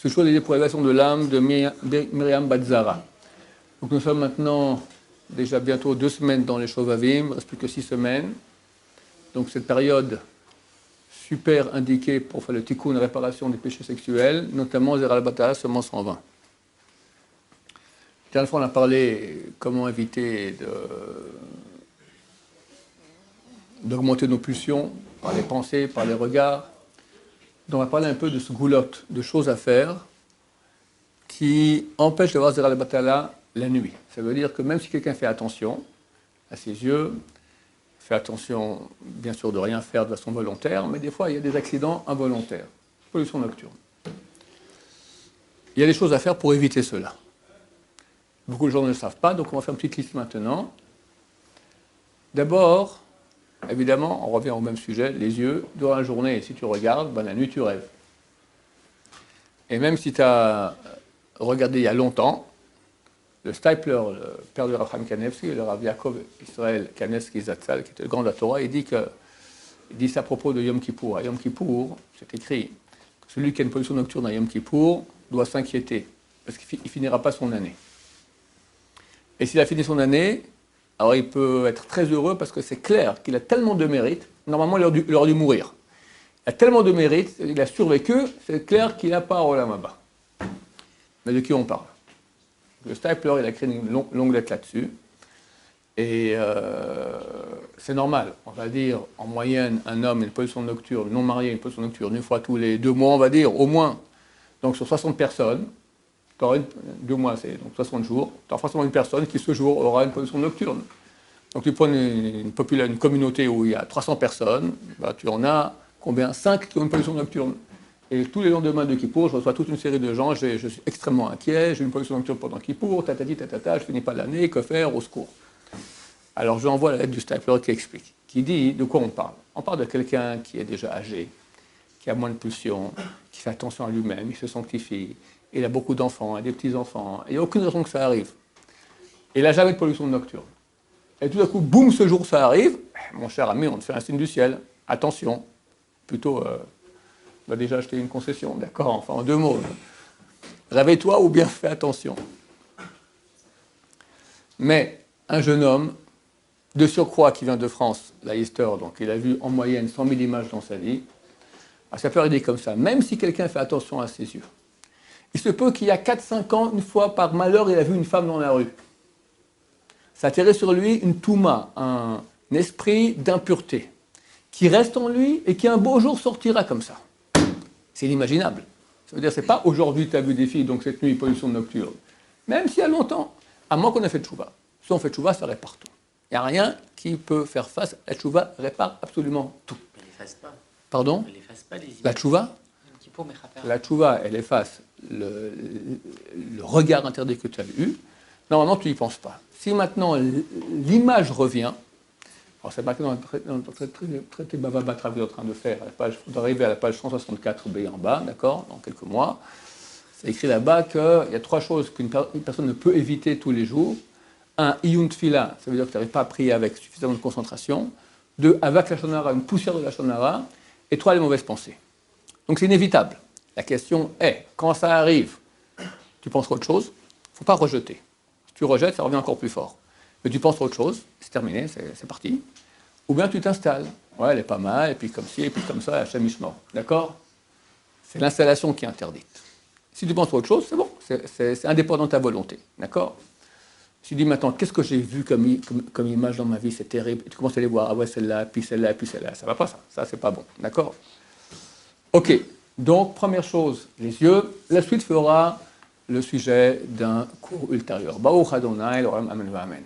ce jour des éprouvations de l'âme de Myriam Batzara. Donc nous sommes maintenant déjà bientôt 2 semaines dans les Shovavim, il ne reste plus que 6 semaines. Donc cette période super indiquée pour faire le tikkun, réparation des péchés sexuels, notamment Zer al-Batala, semence 120. La dernière fois, on a parlé comment éviter d'augmenter nos pulsions par les pensées, par les regards. Donc on va parler un peu de ce goulotte, de choses à faire qui empêchent de voir Zer al-Batala la nuit. Ça veut dire que même si quelqu'un fait attention à ses yeux, fait attention bien sûr de rien faire de façon volontaire, mais des fois il y a des accidents involontaires, pollution nocturne. Il y a des choses à faire pour éviter cela. Beaucoup de gens ne le savent pas, donc on va faire une petite liste maintenant. D'abord, évidemment, on revient au même sujet, les yeux, durant la journée, si tu regardes, ben la nuit tu rêves. Et même si tu as regardé il y a longtemps, le Stipler, le père de Rav Chaim Kanevsky, le Rav Yaakov Israël Kanevsky Zatzal, qui était le grand de la Torah, il dit ça à propos de Yom Kippour. À Yom Kippour, c'est écrit que celui qui a une pollution nocturne à Yom Kippour doit s'inquiéter, parce qu'il ne finira pas son année. Et s'il a fini son année, alors il peut être très heureux parce que c'est clair qu'il a tellement de mérite, normalement il aurait dû mourir. Il a tellement de mérite, il a survécu, c'est clair qu'il n'a pas à Olam Haba. Mais de qui on parle? Le Stipler, il a écrit une longue lettre là-dessus. Et c'est normal, on va dire, en moyenne, un homme a une pollution nocturne, non marié, une pollution nocturne, une fois tous les 2 mois, on va dire, au moins. Donc sur 60 personnes, 2 mois, c'est donc 60 jours, tu as forcément une personne qui ce jour aura une pollution nocturne. Donc tu prends une communauté où il y a 300 personnes, bah, tu en as combien? 5 qui ont une pollution nocturne. Et tous les lendemains de Kippour, je reçois toute une série de gens, je suis extrêmement inquiet, j'ai une pollution nocturne pendant Kippour, tatati, tatata, je finis pas l'année, que faire, au secours. Alors je lui envoie la lettre du Stipler qui explique, qui dit de quoi on parle. On parle de quelqu'un qui est déjà âgé, qui a moins de pulsions, qui fait attention à lui-même, il se sanctifie, il a beaucoup d'enfants, il a des petits-enfants, il n'y a aucune raison que ça arrive. Il n'a jamais de pollution nocturne. Et tout à coup, boum, ce jour ça arrive, mon cher ami, on te fait un signe du ciel, attention, plutôt, on va déjà acheter une concession, d'accord, enfin en 2 mots, réveille-toi ou bien fais attention. Mais un jeune homme, de surcroît qui vient de France, la Easter, donc il a vu en moyenne 100 000 images dans sa vie, ça peut arriver comme ça, même si quelqu'un fait attention à ses yeux. Il se peut qu'il y a 4-5 ans, une fois par malheur, il a vu une femme dans la rue. Ça atterrit sur lui une touma, un esprit d'impureté, qui reste en lui et qui un beau jour sortira comme ça. C'est inimaginable. Ça veut dire que ce n'est pas aujourd'hui tu as vu des filles, donc cette nuit, pollution nocturne. Même s'il y a longtemps, à moins qu'on ait fait tchouva. Si on fait tchouva, ça répare tout. Il n'y a rien qui peut faire face. La tchouva répare absolument tout. Elle n'efface pas. Pardon? Elle n'efface pas les images. La tchouva? La tchouva, elle efface le regard interdit que tu as eu. Normalement, tu n'y penses pas. Si maintenant l'image revient, alors c'est marqué dans le traité Bava Batra que vous êtes en train de faire, vous arrivez à la page 164b en bas, d'accord, dans quelques mois. C'est écrit là-bas qu'il y a 3 choses qu'une personne ne peut éviter tous les jours. 1, iyun tfila, ça veut dire que tu n'arrives pas à prier avec suffisamment de concentration. 2, avec la shonara, une poussière de la shonara. Et 3, les mauvaises pensées. Donc c'est inévitable. La question est, quand ça arrive, tu penses à autre chose, il ne faut pas rejeter. Si tu rejettes, ça revient encore plus fort. Mais tu penses à autre chose, c'est terminé, c'est parti. Ou bien tu t'installes. Ouais, elle est pas mal, et puis comme ci, et puis comme ça, Hachem Ishmor. D'accord? C'est l'installation qui est interdite. Si tu penses à autre chose, c'est bon, c'est indépendant de ta volonté. D'accord? Si tu dis maintenant, qu'est-ce que j'ai vu comme image dans ma vie, c'est terrible, et tu commences à les voir, ah ouais, celle-là, puis celle-là, puis celle-là, ça va pas ça c'est pas bon. D'accord? Ok, donc première chose, les yeux. La suite fera le sujet d'un cours ultérieur. Baruch Adonai, Elohim, Amen, Amen.